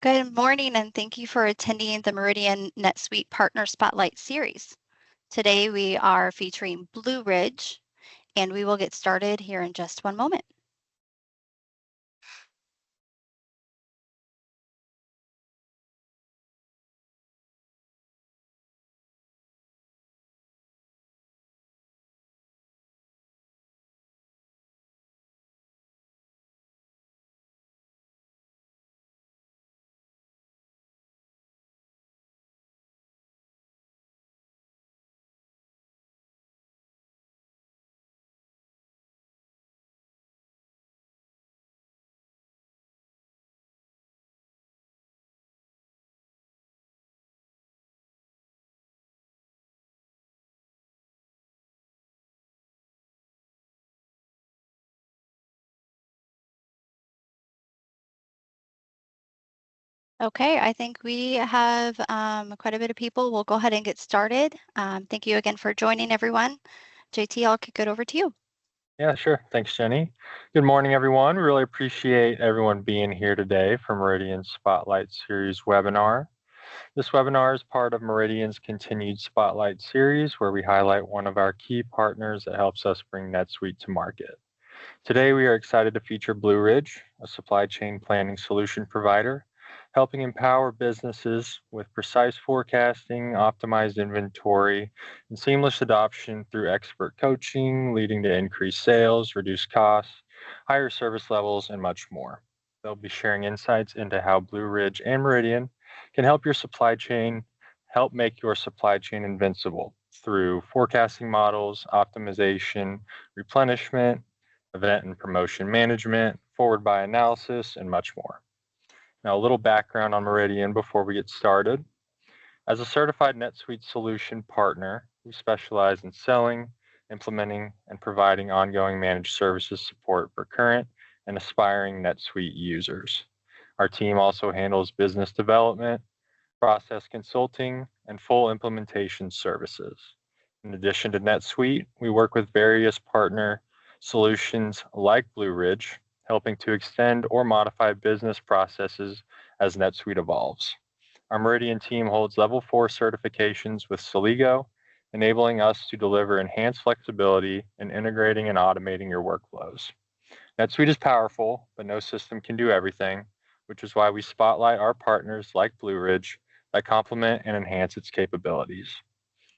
Good morning, and thank you for attending the Meridian NetSuite Partner Spotlight Series. Today we are featuring Blue Ridge, and we will get started here in just one moment. Okay, I think we have quite a bit of people. We'll go ahead and get started. Thank you again for joining, everyone. JT, I'll kick it over to you. Yeah, sure. Thanks, Jenny. Good morning, everyone. Really appreciate everyone being here today for Meridian's Spotlight Series webinar. This webinar is part of Meridian's continued Spotlight series where we highlight one of our key partners that helps us bring NetSuite to market. Today, we are excited to feature Blue Ridge, a supply chain planning solution provider, helping empower businesses with precise forecasting, optimized inventory, and seamless adoption through expert coaching, leading to increased sales, reduced costs, higher service levels, and much more. They'll be sharing insights into how Blue Ridge and Meridian can help make your supply chain invincible through forecasting models, optimization, replenishment, event and promotion management, forward buy analysis, and much more. Now, a little background on Meridian before we get started. As a certified NetSuite solution partner, we specialize in selling, implementing, and providing ongoing managed services support for current and aspiring NetSuite users. Our team also handles business development, process consulting, and full implementation services. In addition to NetSuite, we work with various partner solutions like Blue Ridge, helping to extend or modify business processes as NetSuite evolves. Our Meridian team holds level 4 certifications with Celigo, enabling us to deliver enhanced flexibility in integrating and automating your workflows. NetSuite is powerful, but no system can do everything, which is why we spotlight our partners like Blue Ridge that complement and enhance its capabilities.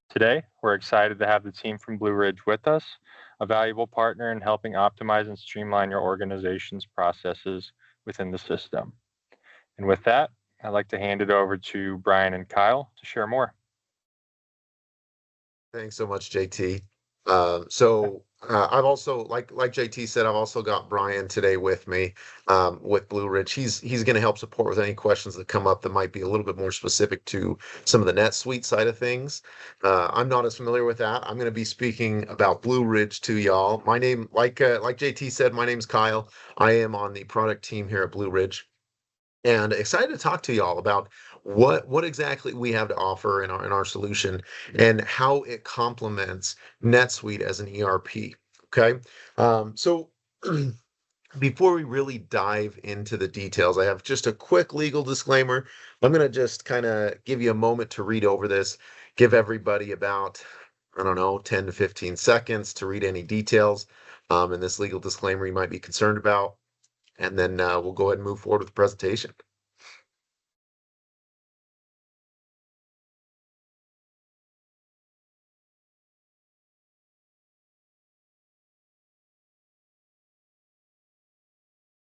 Today, we're excited to have the team from Blue Ridge with us, a valuable partner in helping optimize and streamline your organization's processes within the system. And with that, I'd like to hand it over to Brian and Kyle to share more. Thanks so much, JT. I've also, like JT said, I've also got Brian today with me with Blue Ridge. He's going to help support with any questions that come up that might be a little bit more specific to some of the NetSuite side of things. I'm not as familiar with that. I'm going to be speaking about Blue Ridge to y'all. My name, like JT said, my name's Kyle. I am on the product team here at Blue Ridge, and excited to talk to y'all about what exactly we have to offer in our solution and how it complements NetSuite as an ERP. Okay, so before we really dive into the details, I have just a quick legal disclaimer. I'm going to just kind of give you a moment to read over this, give everybody about, I don't know, 10 to 15 seconds to read any details in this legal disclaimer you might be concerned about. And then we'll go ahead and move forward with the presentation.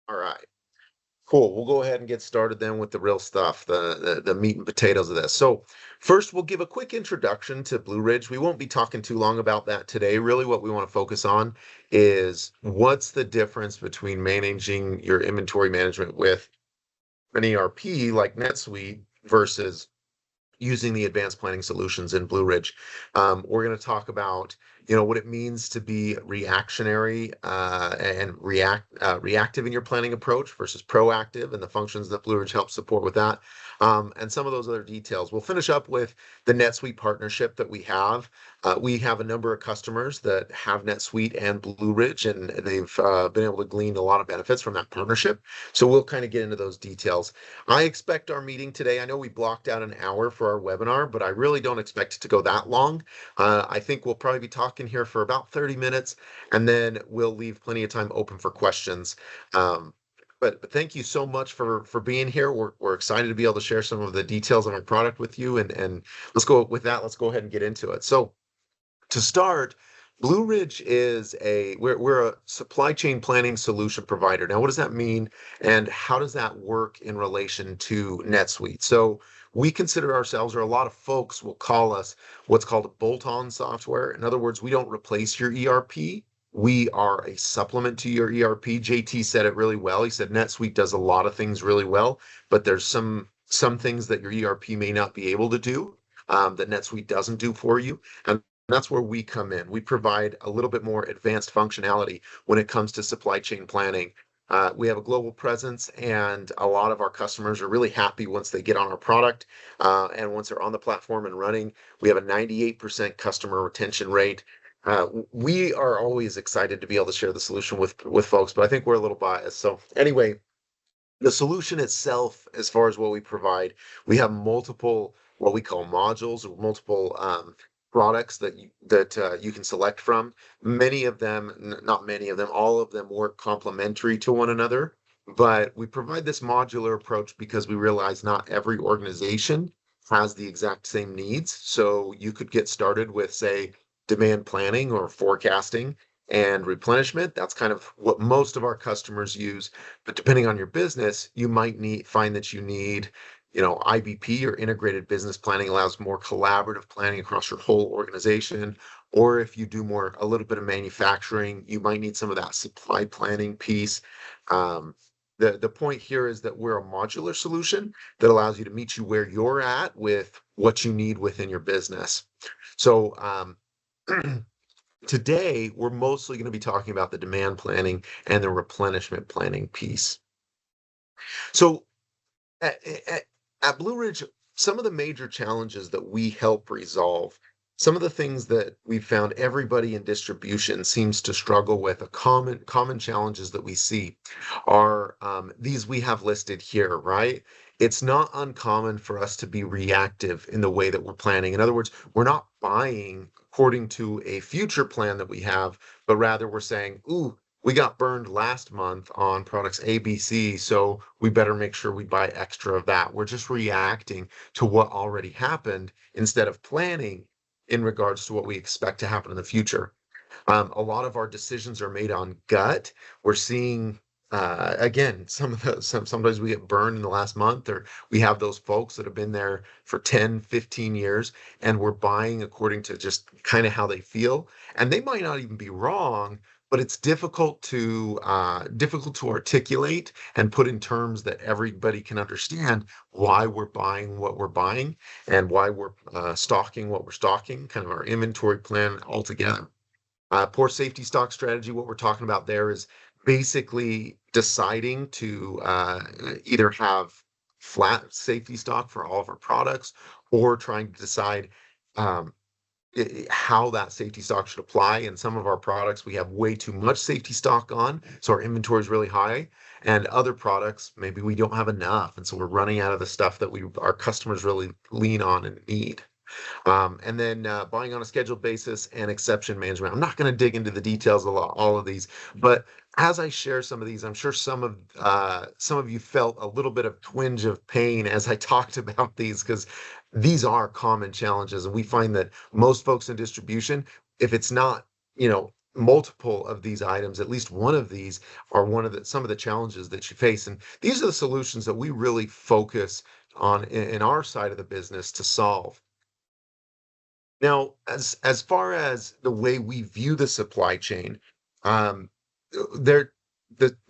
All right. Cool. We'll go ahead and get started then with the real stuff, the meat and potatoes of this. So first, we'll give a quick introduction to Blue Ridge. We won't be talking too long about that today. Really, what we want to focus on is what's the difference between managing your inventory management with an ERP like NetSuite versus using the advanced planning solutions in Blue Ridge. We're going to talk about, what it means to be reactionary and reactive in your planning approach versus proactive, and the functions that Blue Ridge helps support with that, and some of those other details. We'll finish up with the NetSuite partnership that we have We have a number of customers that have NetSuite and Blue Ridge, and they've been able to glean a lot of benefits from that partnership. So we'll kind of get into those details. I expect our meeting today, I know we blocked out an hour for our webinar, but I really don't expect it to go that long. I think we'll probably be talking here for about 30 minutes, and then we'll leave plenty of time open for questions. But thank you so much for being here. We're excited to be able to share some of the details on our product with you, and let's go with that. Let's go ahead and get into it. So to start, Blue Ridge is we're a supply chain planning solution provider. Now, what does that mean, and how does that work in relation to NetSuite? So we consider ourselves, or a lot of folks will call us, what's called a bolt-on software. In other words, we don't replace your ERP. We are a supplement to your ERP. JT said it really well. He said NetSuite does a lot of things really well, but there's some things that your ERP may not be able to do, that NetSuite doesn't do for you. And that's where we come in. We provide a little bit more advanced functionality when it comes to supply chain planning. We have a global presence, and a lot of our customers are really happy once they get on our product, and once they're on the platform and running. We have a 98% customer retention rate. We are always excited to be able to share the solution with folks, but I think we're a little biased. So anyway, the solution itself, as far as what we provide, we have multiple what we call modules, or multiple products that you can select from. Many of them, not many of them, all of them work complementary to one another. But we provide this modular approach because we realize not every organization has the exact same needs. So you could get started with, say, demand planning or forecasting and replenishment. That's kind of what most of our customers use. But depending on your business, you might find that you need, IBP, or integrated business planning, allows more collaborative planning across your whole organization. Or if you do a little bit of manufacturing, you might need some of that supply planning piece. The point here is that we're a modular solution that allows you to meet you where you're at with what you need within your business. So today, we're mostly going to be talking about the demand planning and the replenishment planning piece. So at Blue Ridge, some of the major challenges that we help resolve, some of the things that we've found everybody in distribution seems to struggle with, common challenges that we see are these we have listed here, right? It's not uncommon for us to be reactive in the way that we're planning. In other words, we're not buying according to a future plan that we have, but rather we're saying, ooh, we got burned last month on products ABC, so we better make sure we buy extra of that. We're just reacting to what already happened instead of planning in regards to what we expect to happen in the future. A lot of our decisions are made on gut. We're seeing, again, sometimes we get burned in the last month, or we have those folks that have been there for 10, 15 years, and we're buying according to just kind of how they feel. And they might not even be wrong, but it's difficult to articulate and put in terms that everybody can understand why we're buying what we're buying, and why we're stocking what we're stocking, kind of our inventory plan altogether. Poor safety stock strategy, what we're talking about there is basically deciding to either have flat safety stock for all of our products, or trying to decide how that safety stock should apply. In some of our products, we have way too much safety stock on, so our inventory is really high. And other products, maybe we don't have enough, and so we're running out of the stuff that our customers really lean on and need. And then buying on a scheduled basis and exception management. I'm not going to dig into the details of all of these, but as I share some of these, I'm sure some of you felt a little bit of twinge of pain as I talked about these, because these are common challenges, and we find that most folks in distribution, if it's not, multiple of these items, at least one of these are some of the challenges that you face. And these are the solutions that we really focus on in our side of the business to solve. Now, as far as the way we view the supply chain, the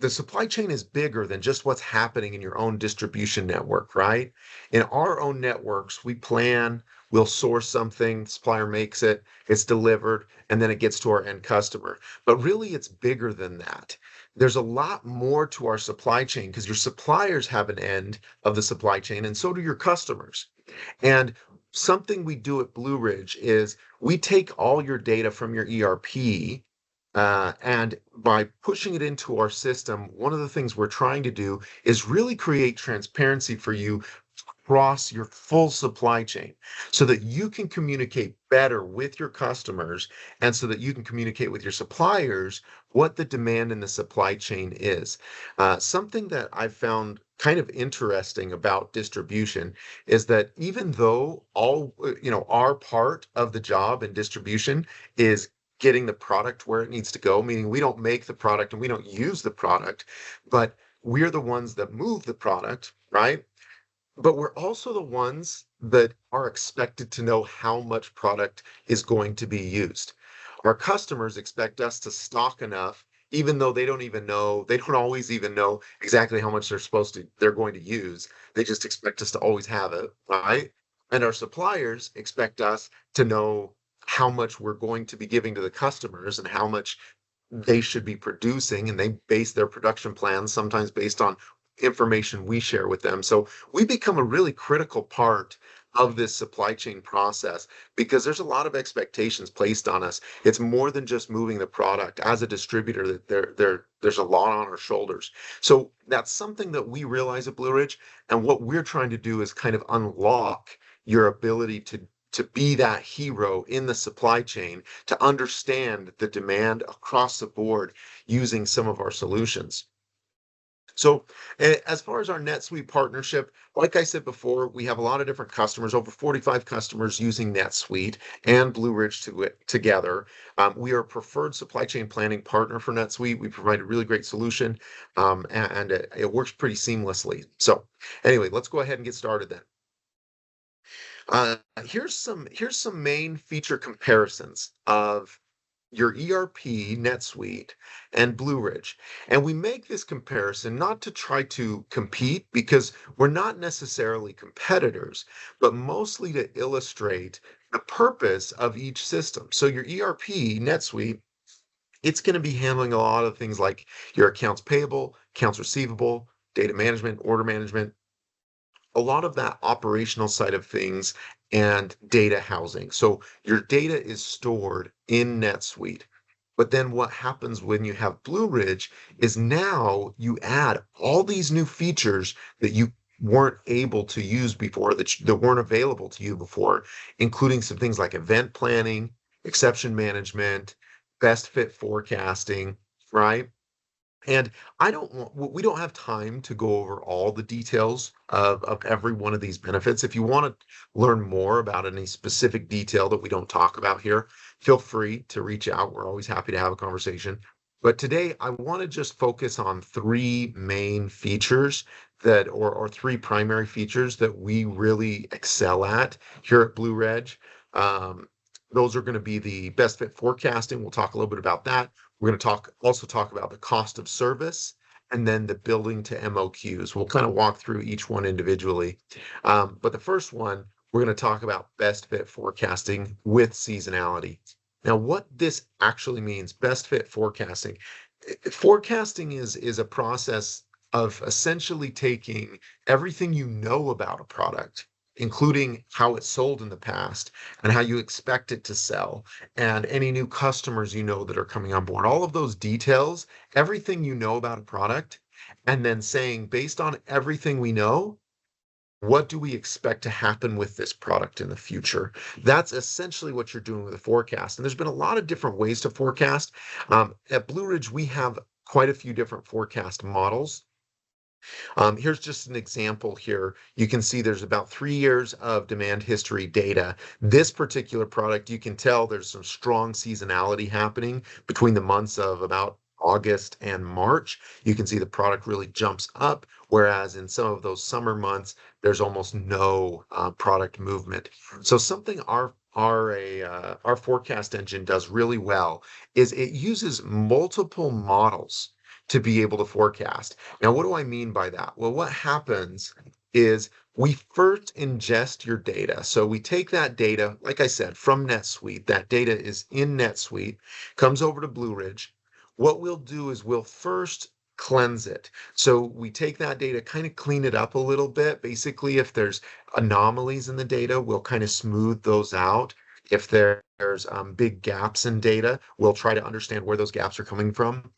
supply chain is bigger than just what's happening in your own distribution network, right? In our own networks, we plan, we'll source something, supplier makes it, it's delivered, and then it gets to our end customer. But really, it's bigger than that. There's a lot more to our supply chain, because your suppliers have an end of the supply chain, and so do your customers. And something we do at Blue Ridge is we take all your data from your ERP, and by pushing it into our system, one of the things we're trying to do is really create transparency for you across your full supply chain so that you can communicate better with your customers and so that you can communicate with your suppliers what the demand in the supply chain is. Something that I've found kind of interesting about distribution is that even though our part of the job in distribution is getting the product where it needs to go, meaning we don't make the product and we don't use the product, but we're the ones that move the product, right? But we're also the ones that are expected to know how much product is going to be used. Our customers expect us to stock enough, even though they don't always even know exactly how much they're going to use. They just expect us to always have it, right? And our suppliers expect us to know how much we're going to be giving to the customers and how much they should be producing, and they base their production plans sometimes based on information we share with them. So we become a really critical part of this supply chain process because there's a lot of expectations placed on us. It's more than just moving the product. As a distributor, that there's a lot on our shoulders. So that's something that we realize at Blue Ridge, and what we're trying to do is kind of unlock your ability to be that hero in the supply chain, to understand the demand across the board using some of our solutions. So as far as our NetSuite partnership, like I said before, we have a lot of different customers, over 45 customers using NetSuite and Blue Ridge together. We are a preferred supply chain planning partner for NetSuite. We provide a really great solution, and it works pretty seamlessly. So anyway, let's go ahead and get started then. Here's some main feature comparisons of your ERP, NetSuite, and Blue Ridge. And we make this comparison not to try to compete, because we're not necessarily competitors, but mostly to illustrate the purpose of each system. So your ERP, NetSuite, it's going to be handling a lot of things like your accounts payable, accounts receivable, data management, order management, a lot of that operational side of things, and data housing. So your data is stored in NetSuite. But then what happens when you have Blue Ridge is now you add all these new features that you weren't able to use before, that weren't available to you before, including some things like event planning, exception management, best fit forecasting, right? And we don't have time to go over all the details of every one of these benefits. If you want to learn more about any specific detail that we don't talk about here, feel free to reach out. We're always happy to have a conversation. But today I want to just focus on three main features or three primary features that we really excel at here at Blue Ridge. Those are going to be the best fit forecasting. We'll talk a little bit about that. We're going to also talk about the cost of service, and then the building to MOQs. We'll kind of walk through each one individually. But the first one, we're going to talk about best fit forecasting with seasonality. Now, what this actually means, best fit forecasting. Forecasting is a process of essentially taking everything you know about a product, including how it's sold in the past and how you expect it to sell, and any new customers you know that are coming on board. All of those details, everything you know about a product, and then saying, based on everything we know, what do we expect to happen with this product in the future? That's essentially what you're doing with a forecast. And there's been a lot of different ways to forecast. At Blue Ridge, we have quite a few different forecast models. Here's just an example here. You can see there's about 3 years of demand history data. This particular product, you can tell there's some strong seasonality happening between the months of about August and March. You can see the product really jumps up, whereas in some of those summer months, there's almost no product movement. So something our forecast engine does really well is it uses multiple models to be able to forecast. Now, what do I mean by that? Well, what happens is we first ingest your data. So we take that data, like I said, from NetSuite. That data is in NetSuite, comes over to Blue Ridge. What we'll do is we'll first cleanse it. So we take that data, kind of clean it up a little bit. Basically, if there's anomalies in the data, we'll kind of smooth those out. If there's big gaps in data, we'll try to understand where those gaps are coming from.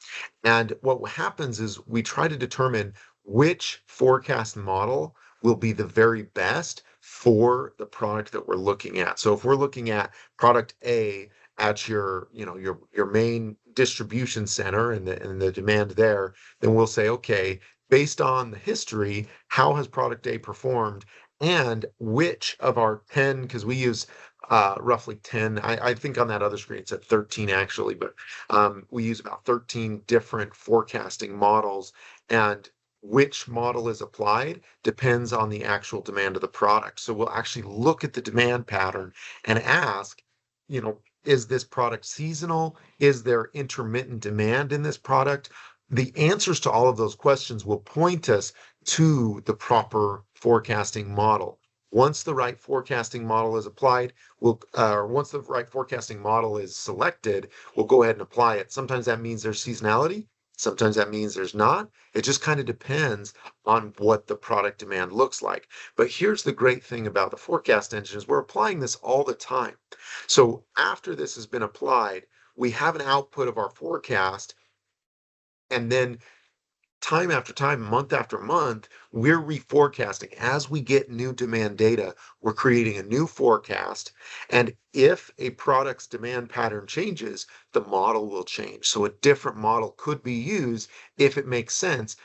And what happens is we try to determine which forecast model will be the very best for the product that we're looking at. So if we're looking at product A at your, your main distribution center and the demand there, then we'll say, okay, based on the history, how has product A performed? And which of our 10, because we use roughly 10, I think on that other screen it's at 13 actually, but we use about 13 different forecasting models, and which model is applied depends on the actual demand of the product. So we'll actually look at the demand pattern and ask, is this product seasonal? Is there intermittent demand in this product? The answers to all of those questions will point us to the proper forecasting model. Once the right forecasting model is applied, once the right forecasting model is selected, we'll go ahead and apply it. Sometimes that means there's seasonality. Sometimes that means there's not. It just kind of depends on what the product demand looks like. But here's the great thing about the forecast engine is we're applying this all the time. So after this has been applied, we have an output of our forecast, and then time after time, month after month, we're reforecasting. As we get new demand data, we're creating a new forecast. And if a product's demand pattern changes, the model will change. So a different model could be used if it makes sense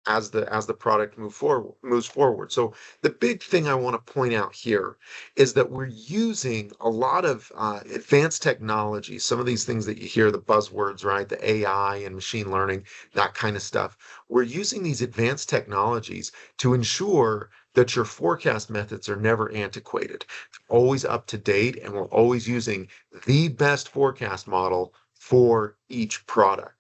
as the product moves forward. So the big thing I want to point out here is that we're using a lot of advanced technology. Some of these things that you hear, the buzzwords, right? The AI and machine learning, that kind of stuff. We're using these advanced technologies to ensure that your forecast methods are never antiquated, always up to date, and we're always using the best forecast model for each product.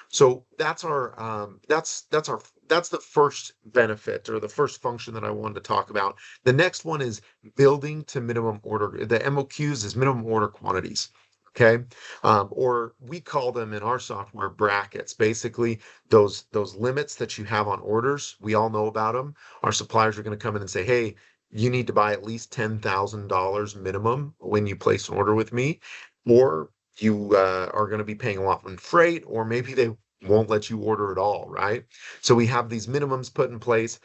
So that's the first benefit, or the first function that I wanted to talk about. The next one is building to minimum order. The MOQs is minimum order quantities. Okay, or we call them in our software brackets. Basically, those limits that you have on orders, we all know about them. Our suppliers are going to come in and say, "Hey, you need to buy at least $10,000 minimum when you place an order with me," or you are going to be paying a lot in freight, or maybe they won't let you order at all, right? So we have these minimums put in place,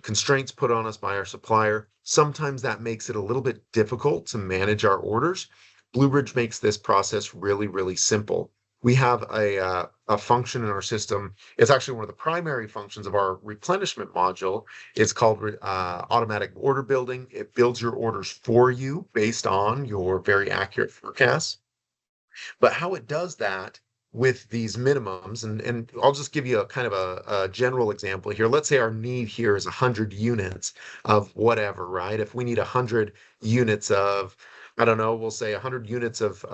constraints put on us by our supplier. Sometimes that makes it a little bit difficult to manage our orders. Blue Ridge makes this process really, really simple. We have a function in our system. It's actually one of the primary functions of our replenishment module. It's called automatic order building. It builds your orders for you based on your very accurate forecasts. But how it does that with these minimums, and I'll just give you a kind of a general example here. Let's say our need here is 100 units of whatever, right? If we need 100 units of, I don't know, we'll say 100 units of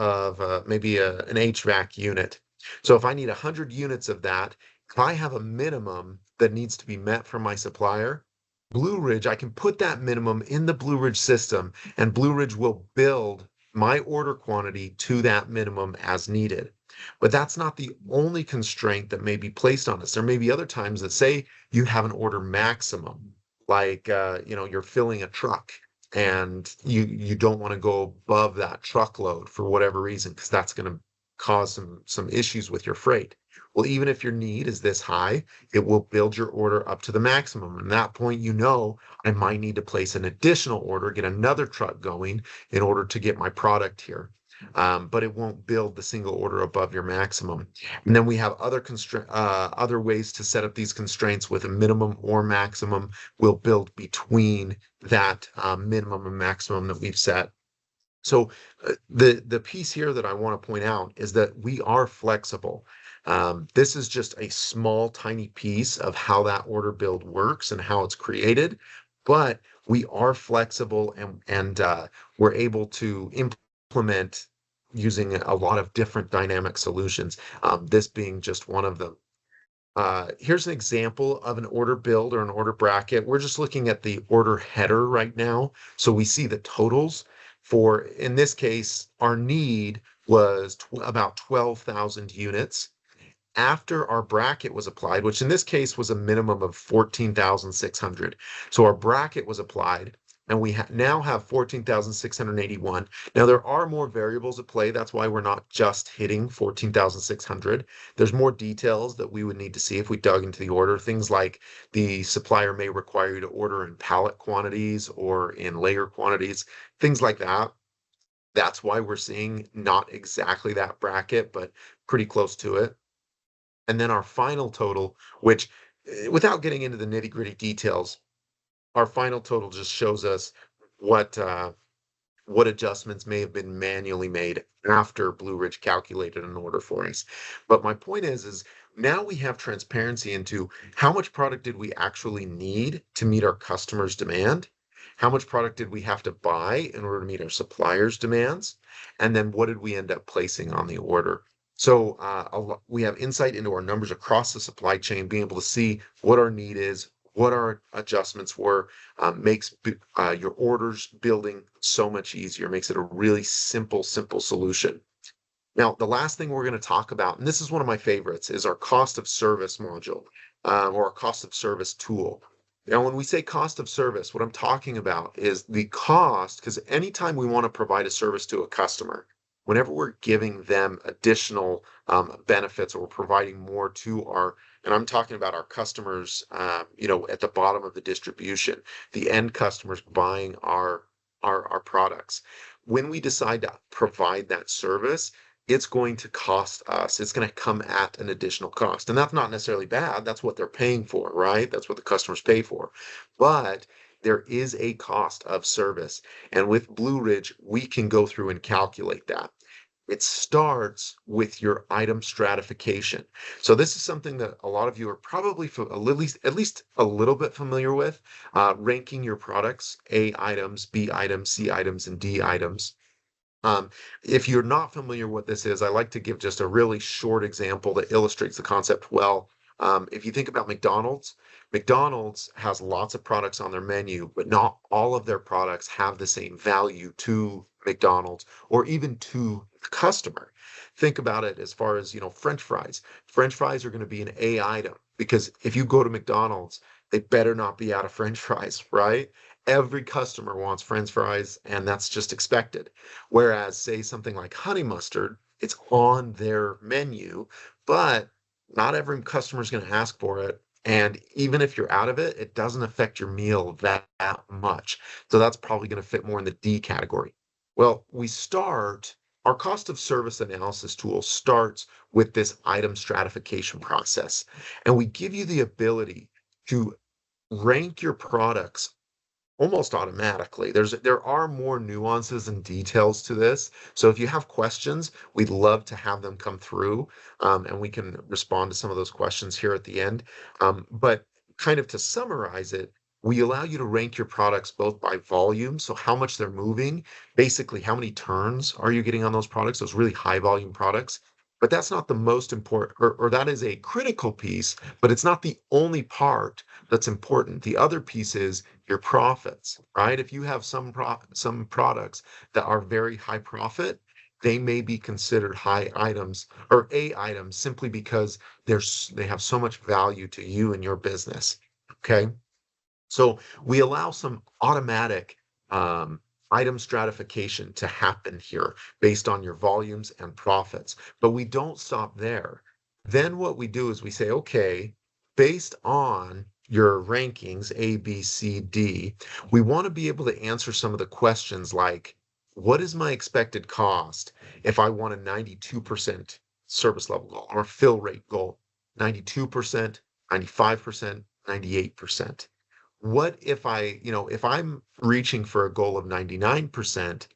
maybe an HVAC unit. So if I need 100 units of that, if I have a minimum that needs to be met from my supplier, Blue Ridge, I can put that minimum in the Blue Ridge system, and Blue Ridge will build my order quantity to that minimum as needed. But that's not the only constraint that may be placed on us. There may be other times that say you have an order maximum, like you're filling a truck and you don't want to go above that truckload for whatever reason, because that's going to cause some issues with your freight. Well, even if your need is this high, it will build your order up to the maximum. And at that point, I might need to place an additional order, get another truck going in order to get my product here. But it won't build the single order above your maximum. And then we have other ways to set up these constraints with a minimum or maximum. We'll build between that minimum and maximum that we've set. So the piece here that I want to point out is that we are flexible. This is just a small, tiny piece of how that order build works and how it's created, but we are flexible, and we're able to implement using a lot of different dynamic solutions, this being just one of them. Here's an example of an order build or an order bracket. We're just looking at the order header right now. So we see the totals for, in this case, our need was about 12,000 units. after our bracket was applied, which in this case was a minimum of 14,600. So our bracket was applied, and we now have 14,681. Now there are more variables at play. That's why we're not just hitting 14,600. There's more details that we would need to see if we dug into the order. Things like the supplier may require you to order in pallet quantities or in layer quantities, things like that. That's why we're seeing not exactly that bracket, but pretty close to it. And then our final total, which without getting into the nitty-gritty details, our final total just shows us what adjustments may have been manually made after Blue Ridge calculated an order for us. But my point is now we have transparency into how much product did we actually need to meet our customers' demand? How much product did we have to buy in order to meet our suppliers' demands? And then what did we end up placing on the order? So we have insight into our numbers across the supply chain, being able to see what our need is, what our adjustments were, makes your orders building so much easier, makes it a really simple solution. Now, the last thing we're going to talk about, and this is one of my favorites, is our cost of service module or our cost of service tool. Now, when we say cost of service, what I'm talking about is the cost, because anytime we want to provide a service to a customer, whenever we're giving them additional benefits or we're providing more to our, and I'm talking about our customers, at the bottom of the distribution, the end customers buying our products. When we decide to provide that service, it's going to cost us. It's going to come at an additional cost. And that's not necessarily bad. That's what they're paying for, right? That's what the customers pay for. But there is a cost of service. And with Blue Ridge, we can go through and calculate that. It starts with your item stratification. So this is something that a lot of you are probably at least a little bit familiar with, ranking your products, A items, B items, C items, and D items. If you're not familiar with what this is, I like to give just a really short example that illustrates the concept well. If you think about McDonald's has lots of products on their menu, but not all of their products have the same value to McDonald's or even to the customer. Think about it as far as, French fries. French fries are going to be an A item because if you go to McDonald's, they better not be out of French fries, right? Every customer wants French fries, and that's just expected. Whereas, say, something like honey mustard, it's on their menu, but not every customer is going to ask for it. And even if you're out of it, it doesn't affect your meal that much. So that's probably going to fit more in the D category. Well, our cost of service analysis tool starts with this item stratification process. And we give you the ability to rank your products almost automatically. There are more nuances and details to this. So if you have questions, we'd love to have them come through, and we can respond to some of those questions here at the end. But kind of to summarize it, we allow you to rank your products both by volume, so how much they're moving, basically how many turns are you getting on those products, those really high volume products. But that's not the most important, or that is a critical piece, but it's not the only part that's important. The other piece is your profits, right? If you have some products that are very high profit, they may be considered high items or A items simply because they have so much value to you and your business. Okay. So we allow some automatic item stratification to happen here based on your volumes and profits, but we don't stop there. Then what we do is we say, okay, based on your rankings, A, B, C, D, we want to be able to answer some of the questions like, what is my expected cost if I want a 92% service level goal or fill rate goal? 92%, 95%, 98%. What if if I'm reaching for a goal of 99%,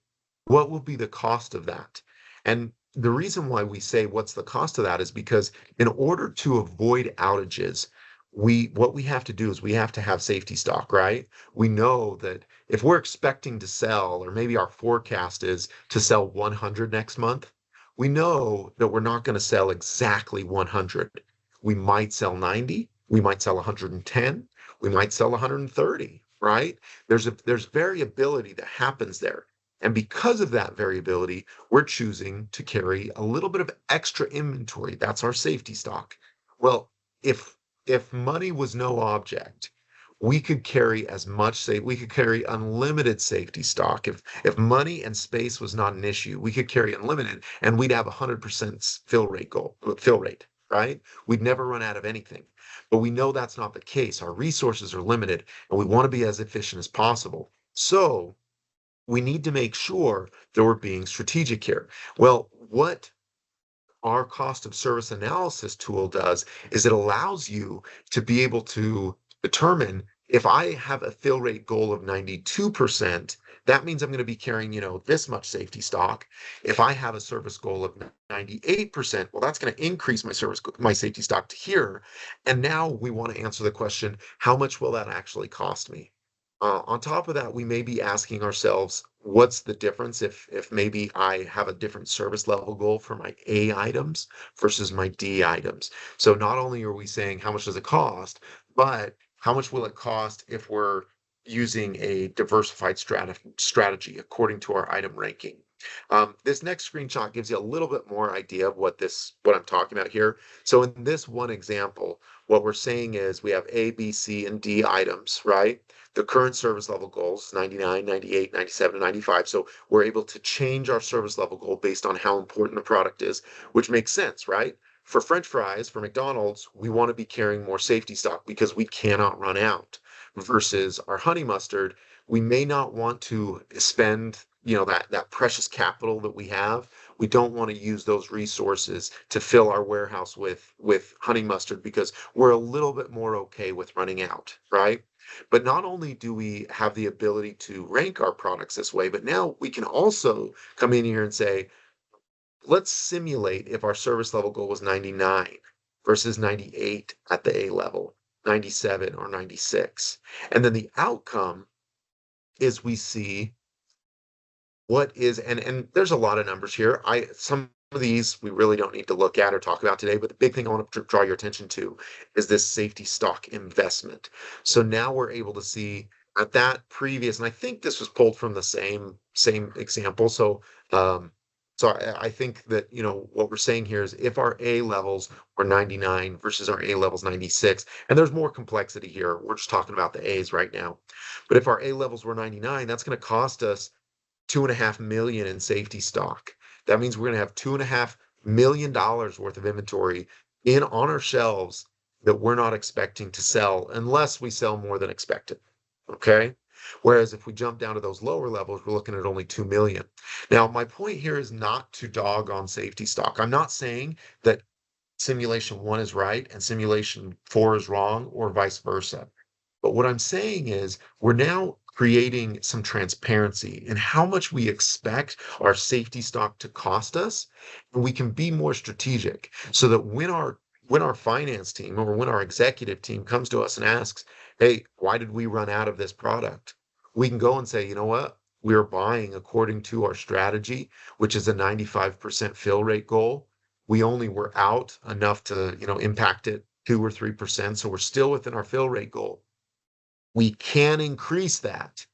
what will be the cost of that? And the reason why we say what's the cost of that is because in order to avoid outages, what we have to do is we have to have safety stock, right? We know that if we're expecting to sell, or maybe our forecast is to sell 100 next month, we know that we're not going to sell exactly 100. We might sell 90, we might sell 110, we might sell 130, right? There's variability that happens there. And because of that variability, we're choosing to carry a little bit of extra inventory. That's our safety stock. Well, if money was no object, we could carry as much we could carry unlimited safety stock. If money and space was not an issue, we could carry unlimited and we'd have 100% fill rate, right? We'd never run out of anything. But we know that's not the case. Our resources are limited and we want to be as efficient as possible. So we need to make sure that we're being strategic here. Well, what our cost of service analysis tool does is it allows you to be able to determine if I have a fill rate goal of 92%, that means I'm going to be carrying, this much safety stock. If I have a service goal of 98%, well, that's going to increase my safety stock to here. And now we want to answer the question, how much will that actually cost me? On top of that, we may be asking ourselves, what's the difference if maybe I have a different service level goal for my A items versus my D items? So not only are we saying how much does it cost, but how much will it cost if we're using a diversified strategy according to our item ranking? This next screenshot gives you a little bit more idea of what I'm talking about here. So in this one example, what we're saying is we have A, B, C, and D items, right? The current service level goals, 99, 98, 97, and 95. So we're able to change our service level goal based on how important the product is, which makes sense, right? For French fries, for McDonald's, we want to be carrying more safety stock because we cannot run out. Versus our honey mustard, we may not want to spend that precious capital that we have. We don't want to use those resources to fill our warehouse with honey mustard because we're a little bit more okay with running out, right? But not only do we have the ability to rank our products this way, but now we can also come in here and say, let's simulate if our service level goal was 99 versus 98 at the A level, 97 or 96. And then the outcome is we see what is, and there's a lot of numbers here. Some of these we really don't need to look at or talk about today, but the big thing I want to draw your attention to is this safety stock investment. So now we're able to see at that previous, and I think this was pulled from the same example. So I think that what we're saying here is if our A levels were 99 versus our A levels 96, and there's more complexity here. We're just talking about the A's right now. But if our A levels were 99, that's going to cost us $2.5 million in safety stock. That means we're going to have $2.5 million worth of inventory on our shelves that we're not expecting to sell unless we sell more than expected. Okay. Whereas if we jump down to those lower levels, we're looking at only 2 million. Now, my point here is not to dog on safety stock. I'm not saying that simulation 1 is right and simulation 4 is wrong or vice versa. But what I'm saying is we're now creating some transparency in how much we expect our safety stock to cost us, and we can be more strategic so that when our finance team or when our executive team comes to us and asks, hey, why did we run out of this product? We can go and say, you know what? We're buying according to our strategy, which is a 95% fill rate goal. We only were out enough to, impact it 2 or 3%. So we're still within our fill rate goal. We can increase that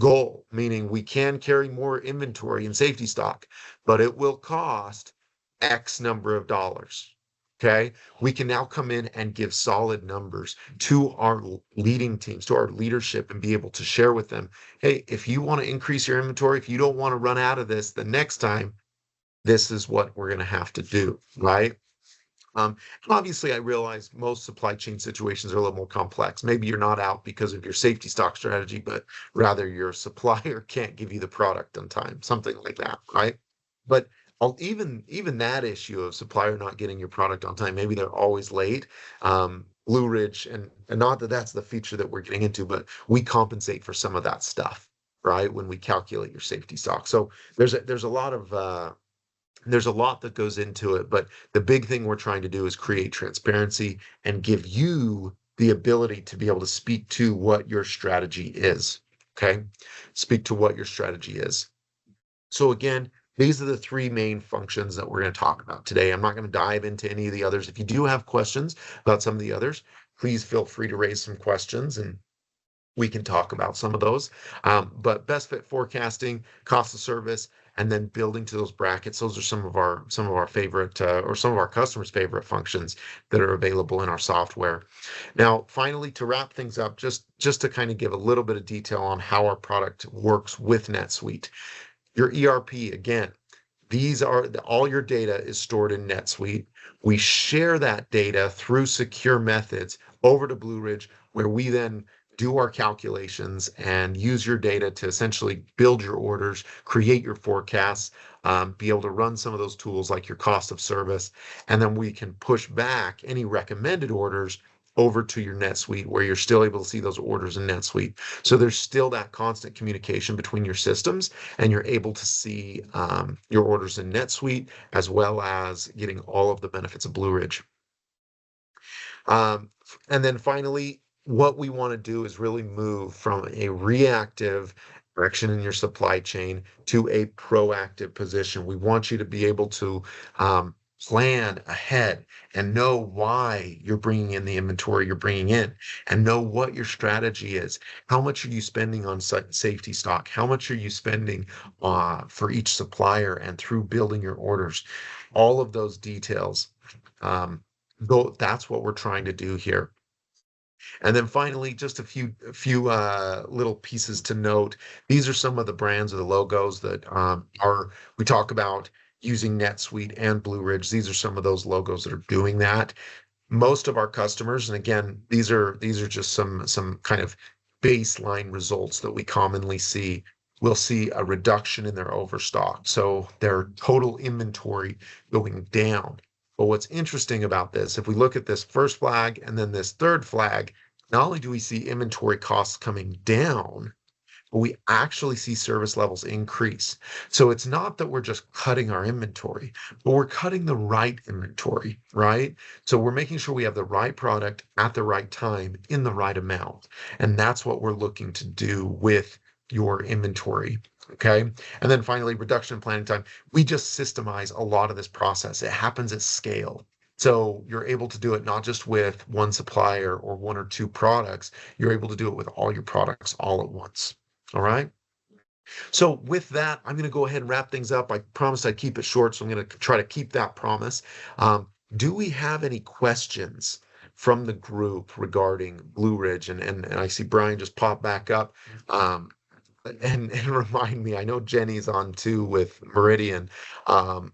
goal, meaning we can carry more inventory and safety stock, but it will cost X number of dollars. Okay. We can now come in and give solid numbers to our leading teams, to our leadership, and be able to share with them, hey, if you want to increase your inventory, if you don't want to run out of this the next time, this is what we're going to have to do. Right. Obviously, I realize most supply chain situations are a little more complex. Maybe you're not out because of your safety stock strategy, but rather your supplier can't give you the product on time, something like that, right? But even that issue of supplier not getting your product on time, maybe they're always late. Blue Ridge, and not that that's the feature that we're getting into, but we compensate for some of that stuff, right? When we calculate your safety stock. So there's a lot of there's a lot that goes into it, but the big thing we're trying to do is create transparency and give you the ability to be able to speak to what your strategy is. Okay. Speak to what your strategy is. So again, these are the 3 main functions that we're going to talk about today. I'm not going to dive into any of the others. If you do have questions about some of the others, please feel free to raise some questions and we can talk about some of those. But best fit forecasting, cost of service, and then building to those brackets. Those are some of our favorite or some of our customers' favorite functions that are available in our software. Now, finally, to wrap things up, just to kind of give a little bit of detail on how our product works with NetSuite. Your ERP, again, these are all your data is stored in NetSuite. We share that data through secure methods over to Blue Ridge, where we then do our calculations and use your data to essentially build your orders, create your forecasts, be able to run some of those tools like your cost of service, and then we can push back any recommended orders over to your NetSuite where you're still able to see those orders in NetSuite. So there's still that constant communication between your systems, and you're able to see your orders in NetSuite as well as getting all of the benefits of Blue Ridge. And then finally, what we want to do is really move from a reactive action in your supply chain to a proactive position. We want you to be able to plan ahead and know why you're bringing in the inventory you're bringing in, and know what your strategy is. How much are you spending on safety stock? How much are you spending for each supplier and through building your orders? All of those details. Though that's what we're trying to do here. And then finally, just a few little pieces to note. These are some of the brands or the logos that we talk about using NetSuite and Blue Ridge. These are some of those logos that are doing that. Most of our customers, and again, these are just some kind of baseline results that we commonly see. We'll see a reduction in their overstock, so their total inventory going down. But what's interesting about this, if we look at this first flag and then this third flag, not only do we see inventory costs coming down, but we actually see service levels increase. So it's not that we're just cutting our inventory, but we're cutting the right inventory, right? So we're making sure we have the right product at the right time in the right amount. And that's what we're looking to do with your inventory. Okay. And then finally, reduction in planning time. We just systemize a lot of this process. It happens at scale. So you're able to do it not just with one supplier or one or two products, you're able to do it with all your products all at once. All right. So with that, I'm going to go ahead and wrap things up. I promised I'd keep it short, so I'm going to try to keep that promise. Do we have any questions from the group regarding Blue Ridge? And I see Brian just pop back up. And remind me, I know Jenny's on too with Meridian. Are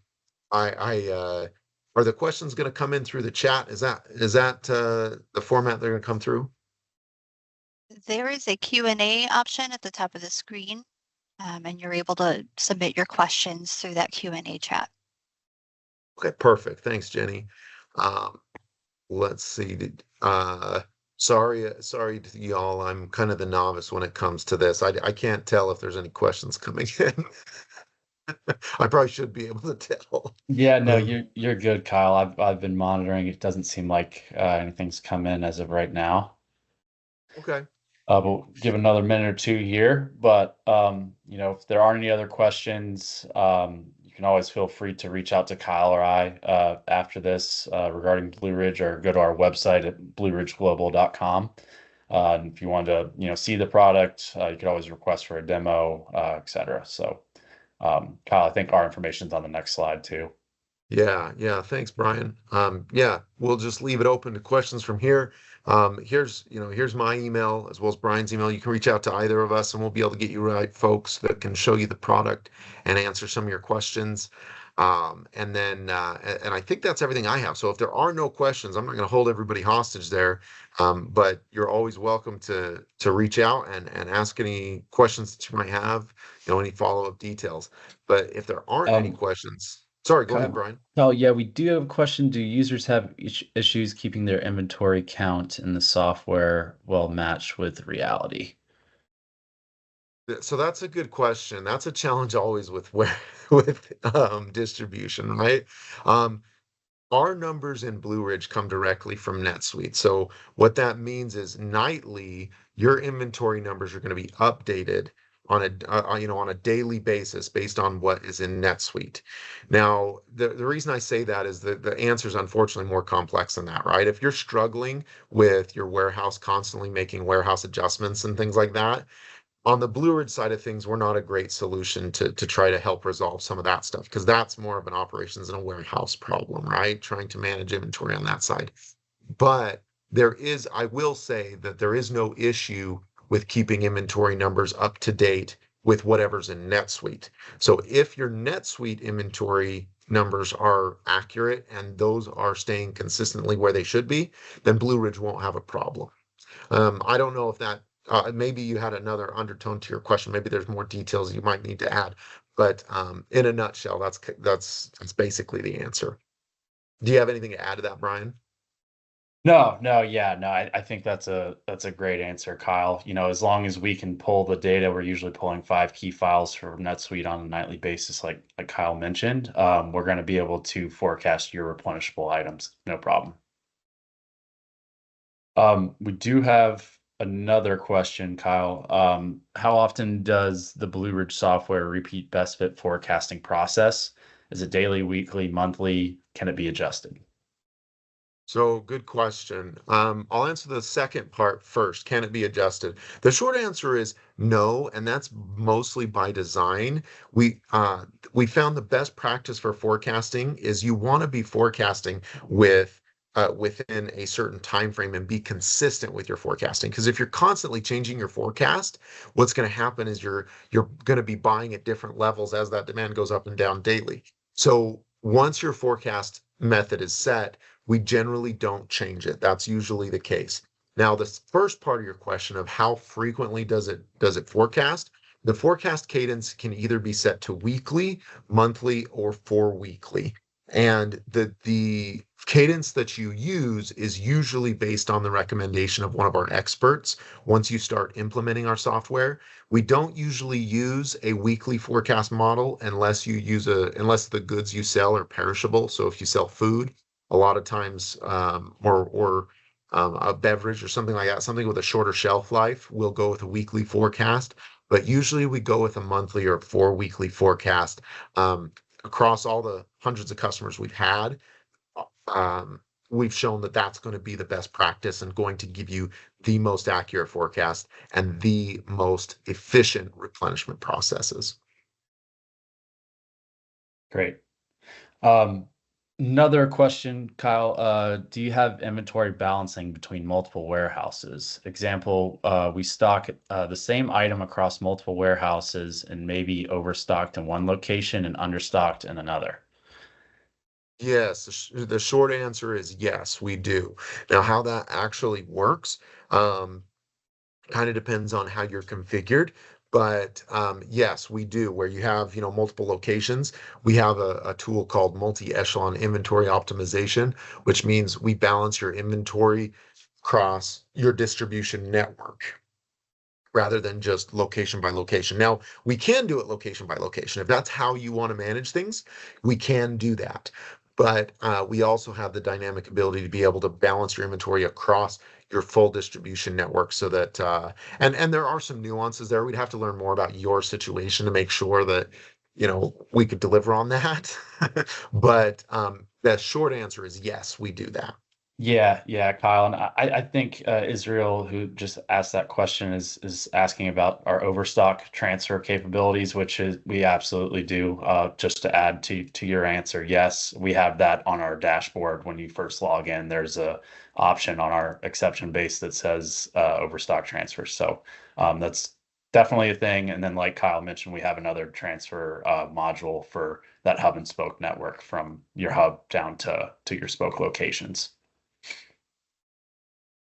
the questions going to come in through the chat? Is that the format they're going to come through? There is a Q&A option at the top of the screen, and you're able to submit your questions through that Q&A chat. Okay, perfect. Thanks, Jenny. Let's see. Sorry to y'all. I'm kind of the novice when it comes to this. I can't tell if there's any questions coming in. I probably should be able to tell. Yeah, no, you're good, Kyle. I've been monitoring. It doesn't seem like anything's come in as of right now. Okay. But we'll give another minute or two here. But if there aren't any other questions, you can always feel free to reach out to Kyle or I after this regarding Blue Ridge, or go to our website at blueridgeglobal.com. And if you want to, see the product, you could always request for a demo, etc. So, Kyle, I think our information's on the next slide too. Yeah. Thanks, Brian. Yeah, we'll just leave it open to questions from here. Here's my email as well as Brian's email. You can reach out to either of us, and we'll be able to get you right folks that can show you the product and answer some of your questions. And I think that's everything I have. So if there are no questions, I'm not going to hold everybody hostage there. But you're always welcome to reach out and ask any questions that you might have, any follow-up details. But if there aren't any questions, sorry, go ahead, Brian. Oh, yeah, we do have a question. Do users have issues keeping their inventory count in the software well matched with reality? So that's a good question. That's a challenge always with distribution, right? Our numbers in Blue Ridge come directly from NetSuite. So what that means is nightly, your inventory numbers are going to be updated on a daily basis based on what is in NetSuite. Now, the reason I say that is that the answer is unfortunately more complex than that, right? If you're struggling with your warehouse, constantly making warehouse adjustments and things like that, on the Blue Ridge side of things, we're not a great solution to try to help resolve some of that stuff, because that's more of an operations and a warehouse problem, right? Trying to manage inventory on that side. But I will say that there is no issue with keeping inventory numbers up to date with whatever's in NetSuite. So if your NetSuite inventory numbers are accurate and those are staying consistently where they should be, then Blue Ridge won't have a problem. I don't know if that maybe you had another undertone to your question. Maybe there's more details you might need to add, but in a nutshell, that's basically the answer. Do you have anything to add to that, Brian? No, I think that's a great answer, Kyle. As long as we can pull the data, we're usually pulling 5 key files from NetSuite on a nightly basis, like Kyle mentioned. We're going to be able to forecast your replenishable items, no problem. We do have another question, Kyle. How often does the Blue Ridge software repeat best fit forecasting process? Is it daily, weekly, monthly? Can it be adjusted? So good question. I'll answer the second part first. Can it be adjusted? The short answer is no, and that's mostly by design. We found the best practice for forecasting is you want to be forecasting within a certain time frame and be consistent with your forecasting. Because if you're constantly changing your forecast, what's going to happen is you're going to be buying at different levels as that demand goes up and down daily. So once your forecast method is set, we generally don't change it. That's usually the case. Now, the first part of your question of how frequently does it forecast? The forecast cadence can either be set to weekly, monthly, or 4-weekly. And the cadence that you use is usually based on the recommendation of one of our experts once you start implementing our software. We don't usually use a weekly forecast model unless the goods you sell are perishable. So if you sell food, a lot of times, or a beverage or something like that, something with a shorter shelf life, we'll go with a weekly forecast. But usually we go with a monthly or 4-weekly forecast. Across all the hundreds of customers we've had, we've shown that that's going to be the best practice and going to give you the most accurate forecast and the most efficient replenishment processes. Great. Another question, Kyle. Do you have inventory balancing between multiple warehouses? Example, we stock the same item across multiple warehouses and maybe overstocked in one location and understocked in another. Yes, the short answer is yes, we do. Now, how that actually works kind of depends on how you're configured. But yes, we do. Where you have multiple locations, we have a tool called multi-echelon inventory optimization, which means we balance your inventory across your distribution network rather than just location by location. Now, we can do it location by location. If that's how you want to manage things, we can do that. But we also have the dynamic ability to be able to balance your inventory across your full distribution network so that, and there are some nuances there. We'd have to learn more about your situation to make sure that, we could deliver on that. But the short answer is yes, we do that. Yeah, Kyle. And I think Israel, who just asked that question, is asking about our overstock transfer capabilities, which is we absolutely do. Just to add to your answer, yes, we have that on our dashboard. When you first log in, there's a option on our exception base that says overstock transfer. So that's definitely a thing. And then, like Kyle mentioned, we have another transfer module for that hub and spoke network from your hub down to your spoke locations.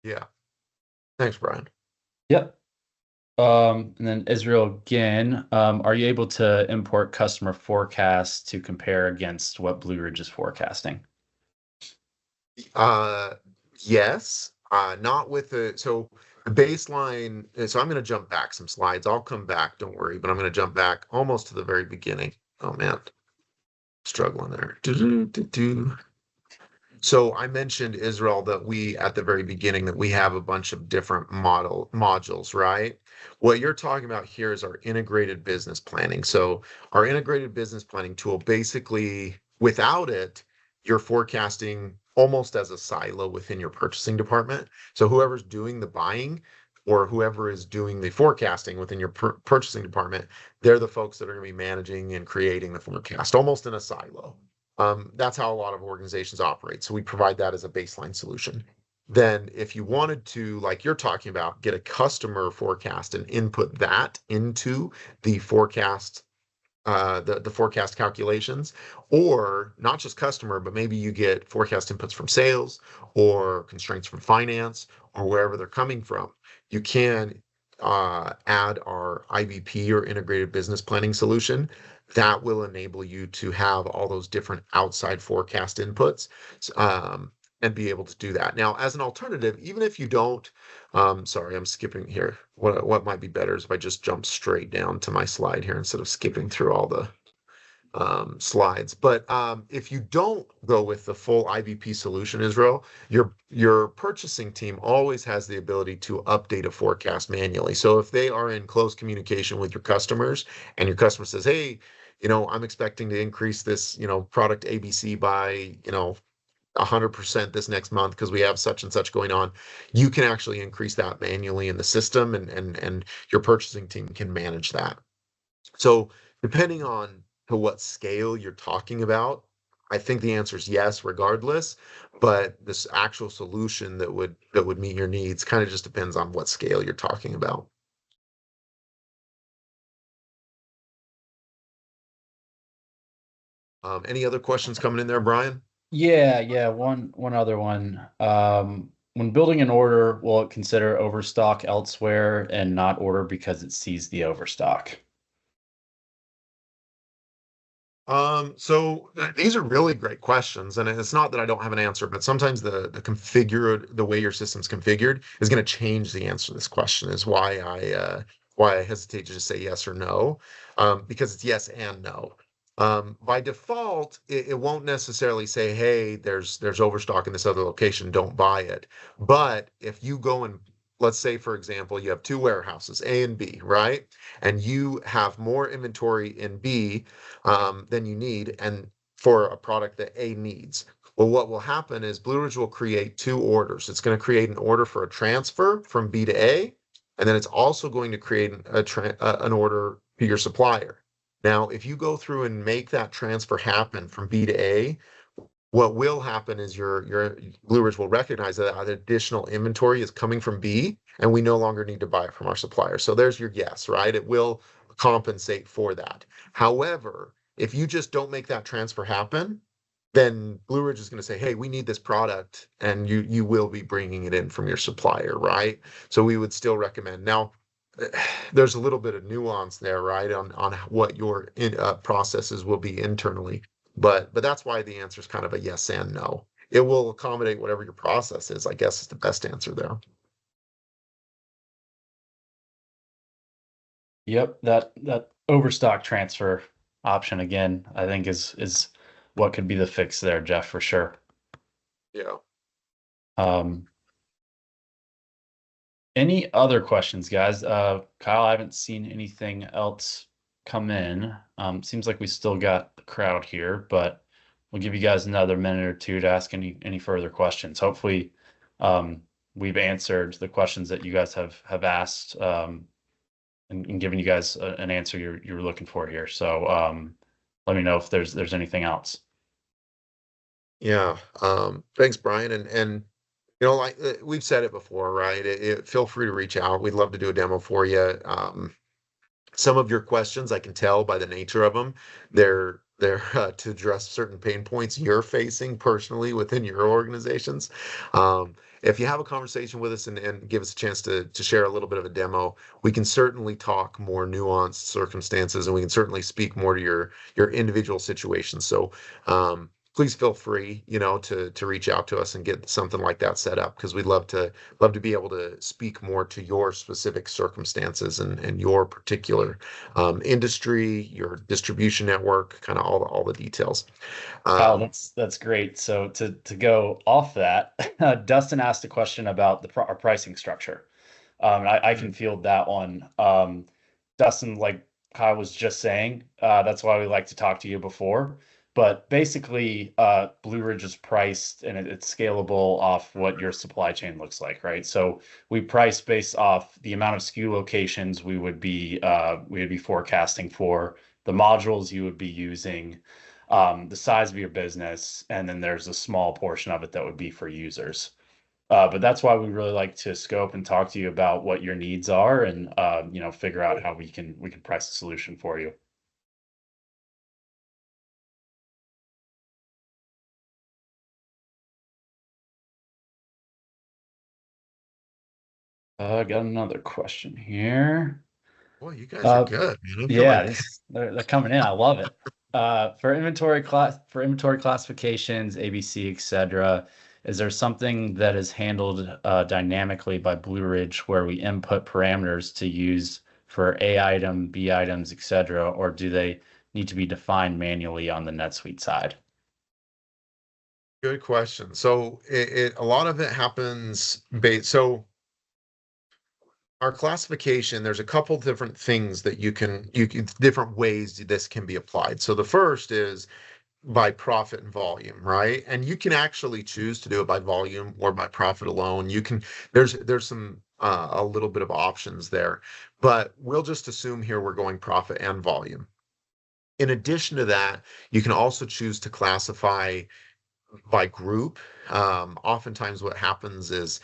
Yeah. Thanks, Brian. Yep. And then Israel again, are you able to import customer forecasts to compare against what Blue Ridge is forecasting? Yes. Not with the baseline. So I'm going to jump back some slides. I'll come back, don't worry, but I'm going to jump back almost to the very beginning. Oh man, struggling there. So I mentioned, Israel, that we at the very beginning that we have a bunch of different modules, right? What you're talking about here is our integrated business planning. So our integrated business planning tool, basically, without it, you're forecasting almost as a silo within your purchasing department. So whoever's doing the buying or whoever is doing the forecasting within your purchasing department, they're the folks that are going to be managing and creating the forecast, almost in a silo. That's how a lot of organizations operate. So we provide that as a baseline solution. Then, if you wanted to, like you're talking about, get a customer forecast and input that into the forecast, the forecast calculations, or not just customer, but maybe you get forecast inputs from sales or constraints from finance or wherever they're coming from, you can add our IBP or integrated business planning solution that will enable you to have all those different outside forecast inputs, and be able to do that. Now, as an alternative, even if you don't, sorry, I'm skipping here. What might be better is if I just jump straight down to my slide here instead of skipping through all the slides. But if you don't go with the full IBP solution, Israel, your purchasing team always has the ability to update a forecast manually. So if they are in close communication with your customers and your customer says, hey, I'm expecting to increase this, product ABC by, 100% this next month because we have such and such going on, you can actually increase that manually in the system, and your purchasing team can manage that. So depending on to what scale you're talking about, I think the answer is yes, regardless. But this actual solution that would meet your needs kind of just depends on what scale you're talking about. Any other questions coming in there, Brian? Yeah. One other one. When building an order, will it consider overstock elsewhere and not order because it sees the overstock? So these are really great questions, and it's not that I don't have an answer, but sometimes the way your system's configured is going to change the answer to this question. Is why I hesitate to just say yes or no, because it's yes and no. By default, it won't necessarily say, "Hey, there's overstock in this other location, don't buy it." But if you go and let's say, for example, you have two warehouses, A and B, right? And you have more inventory in B than you need, and for a product that A needs. Well, what will happen is Blue Ridge will create two orders. It's going to create an order for a transfer from B to A, and then it's also going to create an order to your supplier. Now, if you go through and make that transfer happen from B to A, what will happen is your Blue Ridge will recognize that additional inventory is coming from B, and we no longer need to buy it from our supplier. So there's your yes, right? It will compensate for that. However, if you just don't make that transfer happen, then Blue Ridge is going to say, hey, we need this product, and you will be bringing it in from your supplier, right? So we would still recommend. Now, there's a little bit of nuance there, right, on what your processes will be internally. But that's why the answer is kind of a yes and no. It will accommodate whatever your process is, I guess, is the best answer there. Yep, that overstock transfer option again, I think is what could be the fix there, Jeff, for sure. Yeah. Any other questions, guys? Kyle, I haven't seen anything else come in. Seems like we still got the crowd here, but we'll give you guys another minute or two to ask any further questions. Hopefully, we've answered the questions that you guys have asked, and given you guys an answer you're looking for here. So let me know if there's anything else. Yeah. Thanks, Brian. And like we've said it before, right? Feel free to reach out. We'd love to do a demo for you. Some of your questions, I can tell by the nature of them, they're to address certain pain points you're facing personally within your organizations. If you have a conversation with us and give us a chance to share a little bit of a demo, we can certainly talk more nuanced circumstances, and we can certainly speak more to your individual situation. So please feel free, to reach out to us and get something like that set up, because we'd love to be able to speak more to your specific circumstances and your particular industry, your distribution network, kind of all the details. Kyle, that's great. So to go off that, Dustin asked a question about our pricing structure. I can field that one. Dustin, like Kyle was just saying, that's why we like to talk to you before. But basically, Blue Ridge is priced and it's scalable off what your supply chain looks like, right? So we price based off the amount of SKU locations we would be forecasting for, the modules you would be using, the size of your business, and then there's a small portion of it that would be for users. But that's why we really like to scope and talk to you about what your needs are, and figure out how we can price a solution for you. I got another question here. Boy, you guys are good, man. I feel Yeah, like they're coming in. I love it. For inventory classifications, ABC, etc., is there something that is handled dynamically by Blue Ridge where we input parameters to use for A item, B items, etc., or do they need to be defined manually on the NetSuite side? good question. So a lot of it happens so our classification, there's a couple different things that you can different ways this can be applied. So the first is by profit and volume, right? And you can actually choose to do it by volume or by profit alone. There's some a little bit of options there, but we'll just assume here we're going profit and volume. In addition to that, you can also choose to classify by group. Oftentimes what happens is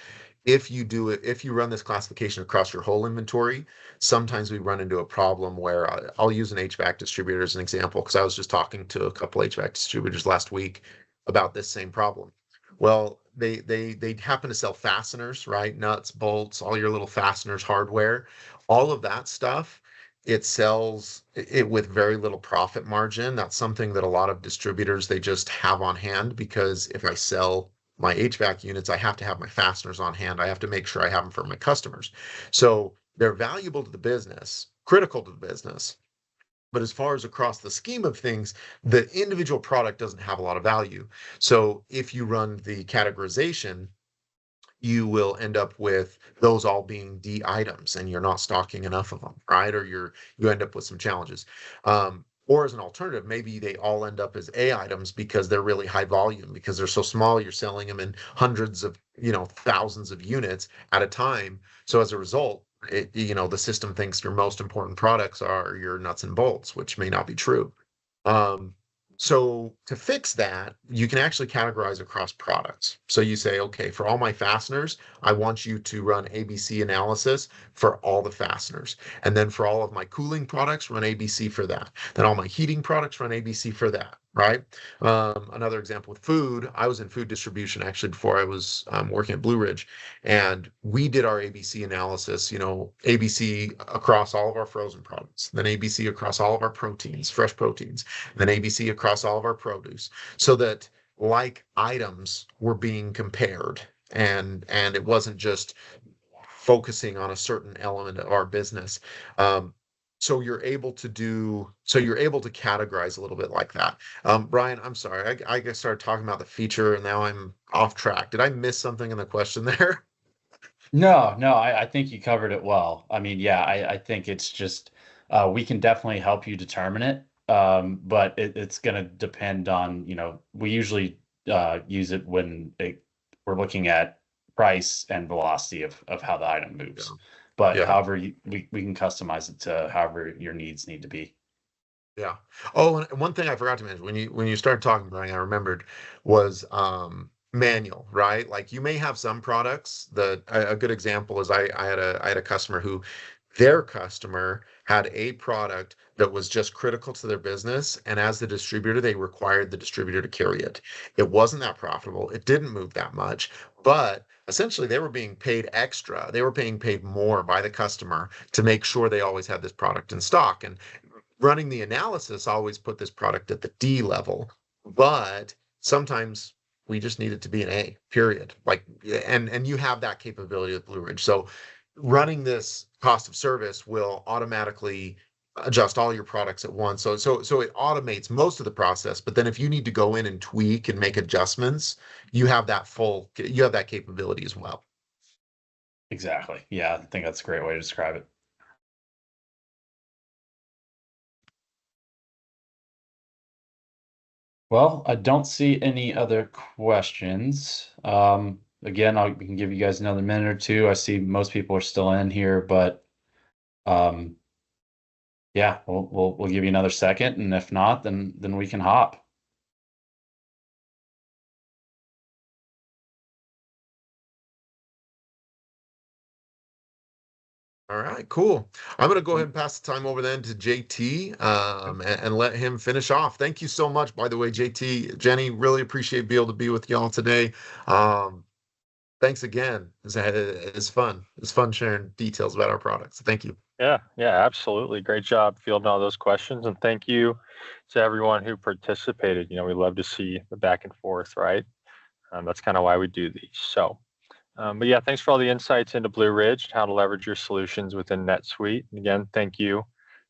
if you run this classification across your whole inventory, sometimes we run into a problem where I'll use an HVAC distributor as an example, because I was just talking to a couple HVAC distributors last week about this same problem. Well, they happen to sell fasteners, right? Nuts, bolts, all your little fasteners, hardware, all of that stuff. It sells it with very little profit margin. That's something that a lot of distributors, they just have on hand, because if I sell my HVAC units, I have to have my fasteners on hand. I have to make sure I have them for my customers. So they're valuable to the business, critical to the business. But as far as across the scheme of things, the individual product doesn't have a lot of value. So if you run the categorization, you will end up with those all being D items, and you're not stocking enough of them, right? Or you end up with some challenges. Or as an alternative, maybe they all end up as A items because they're really high volume, because they're so small, you're selling them in hundreds of, thousands of units at a time. So as a result, the system thinks your most important products are your nuts and bolts, which may not be true. So to fix that, you can actually categorize across products. So you say, okay, for all my fasteners, I want you to run ABC analysis for all the fasteners. And then for all of my cooling products, run ABC for that. Then all my heating products, run ABC for that, right? Another example with food, I was in food distribution actually before I was working at Blue Ridge. And we did our ABC analysis, ABC across all of our frozen products, then ABC across all of our proteins, fresh proteins, then ABC across all of our produce, so that like items were being compared, and it wasn't just focusing on a certain element of our business. So you're able to categorize a little bit like that. Brian, I'm sorry, I started talking about the feature and now I'm off track. Did I miss something in the question there? No, I think you covered it well. I mean, yeah, I think it's just we can definitely help you determine it, but it's going to depend on, we usually use it when we're looking at price and velocity of how the item moves. Yeah. But Yeah. however, we can customize it to however your needs need to be. Yeah. Oh, and one thing I forgot to mention when you started talking, Brian, I remembered was manual, right? Like you may have some products that a good example is I had a customer who their customer had a product that was just critical to their business, and as the distributor, they required the distributor to carry it. It wasn't that profitable. It didn't move that much, but essentially they were being paid extra. They were being paid more by the customer to make sure they always had this product in stock. And running the analysis always put this product at the D level, but sometimes we just need it to be an A, period. Like, and you have that capability with Blue Ridge. So running this cost of service will automatically adjust all your products at once. So it automates most of the process. But then if you need to go in and tweak and make adjustments, you have that capability as well. Exactly. Yeah, I think that's a great way to describe it. Well, I don't see any other questions. Again, we can give you guys another minute or two. I see most people are still in here, but yeah, we'll give you another second, and if not, then we can hop. All right, cool. I'm going to go ahead and pass the time over then to JT and let him finish off. Thank you so much, by the way, JT, Jenny. Really appreciate being able to be with y'all today. Thanks again. It's fun. It's fun sharing details about our products. Thank you. Yeah, absolutely. Great job fielding all those questions. And thank you to everyone who participated. We love to see the back and forth, right? That's kind of why we do these. So, but yeah, thanks for all the insights into Blue Ridge, how to leverage your solutions within NetSuite. And again, thank you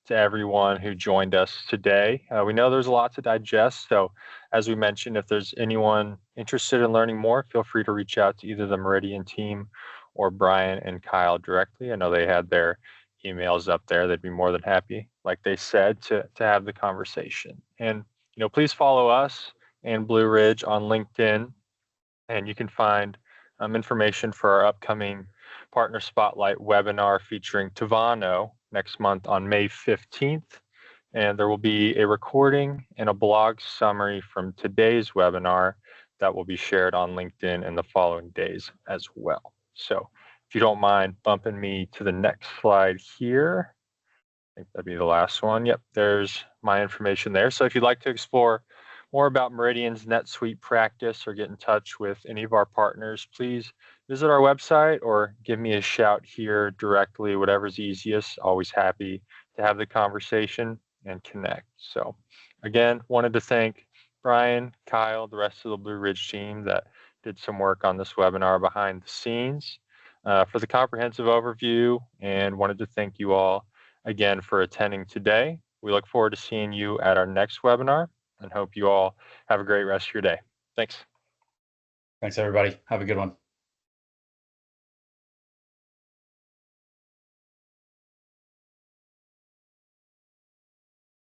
to everyone who joined us today. We know there's a lot to digest. So as we mentioned, if there's anyone interested in learning more, feel free to reach out to either the Meridian team or Brian and Kyle directly. I know they had their emails up there. They'd be more than happy, like they said, to have the conversation. And, please follow us and Blue Ridge on LinkedIn, and you can find information for our upcoming Partner Spotlight webinar featuring Tavano next month on May 15th. And there will be a recording and a blog summary from today's webinar that will be shared on LinkedIn in the following days as well. So if you don't mind bumping me to the next slide here, I think that'd be the last one. Yep, there's my information there. So if you'd like to explore more about Meridian's NetSuite practice or get in touch with any of our partners, please visit our website or give me a shout here directly, whatever's easiest. Always happy to have the conversation and connect. So again, wanted to thank Brian, Kyle, the rest of the Blue Ridge team that did some work on this webinar behind the scenes for the comprehensive overview, and wanted to thank you all again for attending today. We look forward to seeing you at our next webinar and hope you all have a great rest of your day. Thanks. Thanks, everybody. Have a good one.